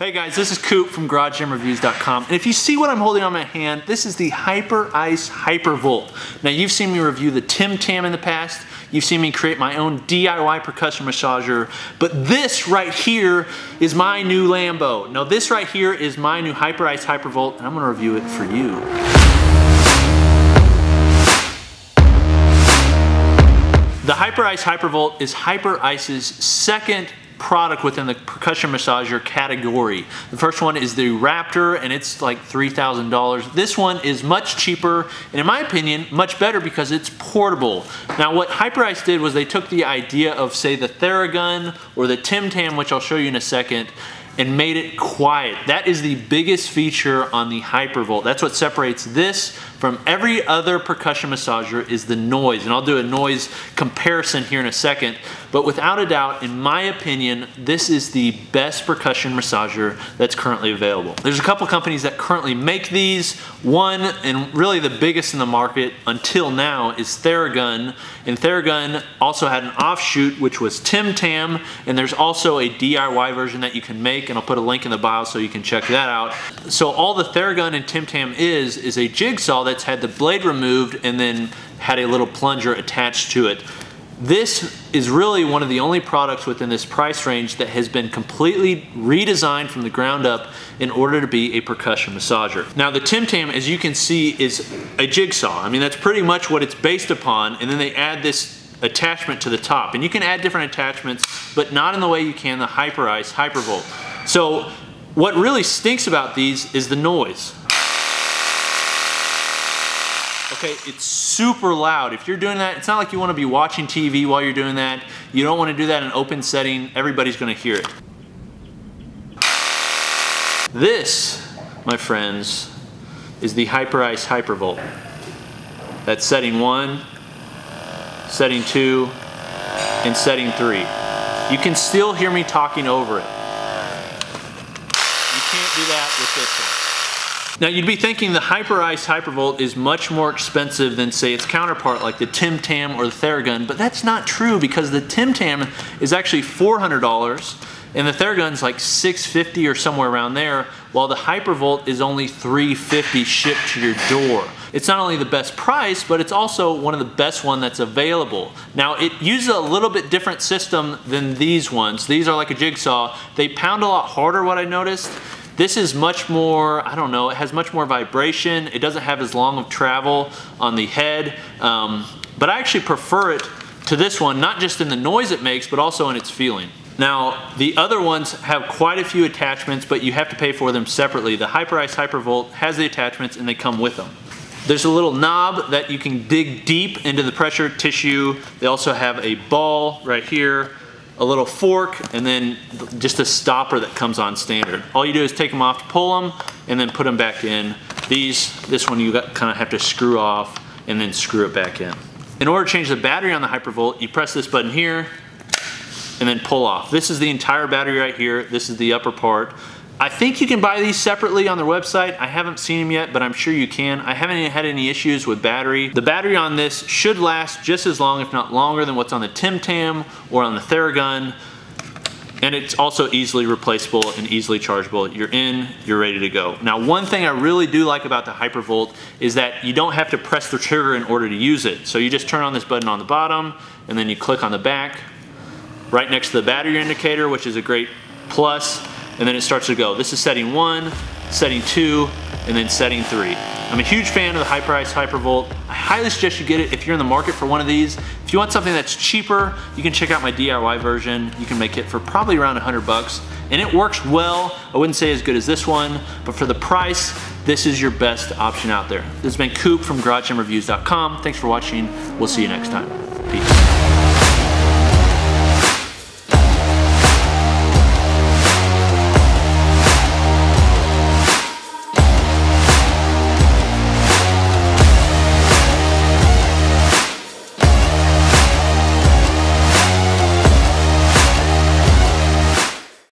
Hey guys, this is Coop from GarageGymReviews.com, and if you see what I'm holding on my hand, this is the Hyperice Hypervolt. Now you've seen me review the Tim Tam in the past, you've seen me create my own DIY percussion massager, but this right here is my new Lambo. Now this right here is my new Hyperice Hypervolt, and I'm gonna review it for you. The Hyperice Hypervolt is Hyperice's second product within the percussion massager category. The first one is the Raptor, and it's like $3,000. This one is much cheaper, and in my opinion, much better because it's portable. Now what Hyperice did was they took the idea of, say, the Theragun or the Tim Tam, which I'll show you in a second, and made it quiet. That is the biggest feature on the Hypervolt. That's what separates this from every other percussion massager, is the noise. And I'll do a noise comparison here in a second. But without a doubt, in my opinion, this is the best percussion massager that's currently available. There's a couple companies that currently make these. One, and really the biggest in the market until now, is Theragun. And Theragun also had an offshoot, which was Tim Tam. And there's also a DIY version that you can make, and I'll put a link in the bio so you can check that out. So all the Theragun and Tim Tam is a jigsaw that's had the blade removed and then had a little plunger attached to it. This is really one of the only products within this price range that has been completely redesigned from the ground up in order to be a percussion massager. Now the Tim Tam, as you can see, is a jigsaw. I mean, that's pretty much what it's based upon, and then they add this attachment to the top. And you can add different attachments, but not in the way you can the Hyperice Hypervolt. So what really stinks about these is the noise. Okay, it's super loud. If you're doing that, it's not like you want to be watching TV while you're doing that. You don't want to do that in an open setting. Everybody's going to hear it. This, my friends, is the Hyperice Hypervolt. That's setting 1, setting 2, and setting 3. You can still hear me talking over it. You can't do that with this one. Now you'd be thinking the Hyperice Hypervolt is much more expensive than, say, its counterpart like the Tim Tam or the Theragun, but that's not true because the Tim Tam is actually $400 and the Theragun's like $650 or somewhere around there, while the Hypervolt is only $350 shipped to your door. It's not only the best price, but it's also one of the best one that's available. Now it uses a little bit different system than these ones. These are like a jigsaw. They pound a lot harder, what I noticed. This is much more, I don't know, it has much more vibration. It doesn't have as long of travel on the head, but I actually prefer it to this one, not just in the noise it makes, but also in its feeling. Now, the other ones have quite a few attachments, but you have to pay for them separately. The Hyperice Hypervolt has the attachments and they come with them. There's a little knob that you can dig deep into the pressure tissue. They also have a ball right here, a little fork, and then just a stopper that comes on standard. All you do is take them off, pull them, and then put them back in. This one you kind of have to screw off and then screw it back in. In order to change the battery on the Hypervolt, you press this button here and then pull off. This is the entire battery right here. This is the upper part. I think you can buy these separately on their website. I haven't seen them yet, but I'm sure you can. I haven't had any issues with battery. The battery on this should last just as long, if not longer, than what's on the Tim Tam or on the Theragun. And it's also easily replaceable and easily chargeable. You're in, you're ready to go. Now, one thing I really do like about the Hypervolt is that you don't have to press the trigger in order to use it. So you just turn on this button on the bottom, and then you click on the back, right next to the battery indicator, which is a great plus. And then it starts to go. This is setting 1, setting 2, and then setting 3. I'm a huge fan of the Hyperice Hypervolt. I highly suggest you get it if you're in the market for one of these. If you want something that's cheaper, you can check out my DIY version. You can make it for probably around $100, and it works well. I wouldn't say as good as this one, but for the price, this is your best option out there. This has been Coop from GarageGymReviews.com. Thanks for watching. We'll see you next time. Peace.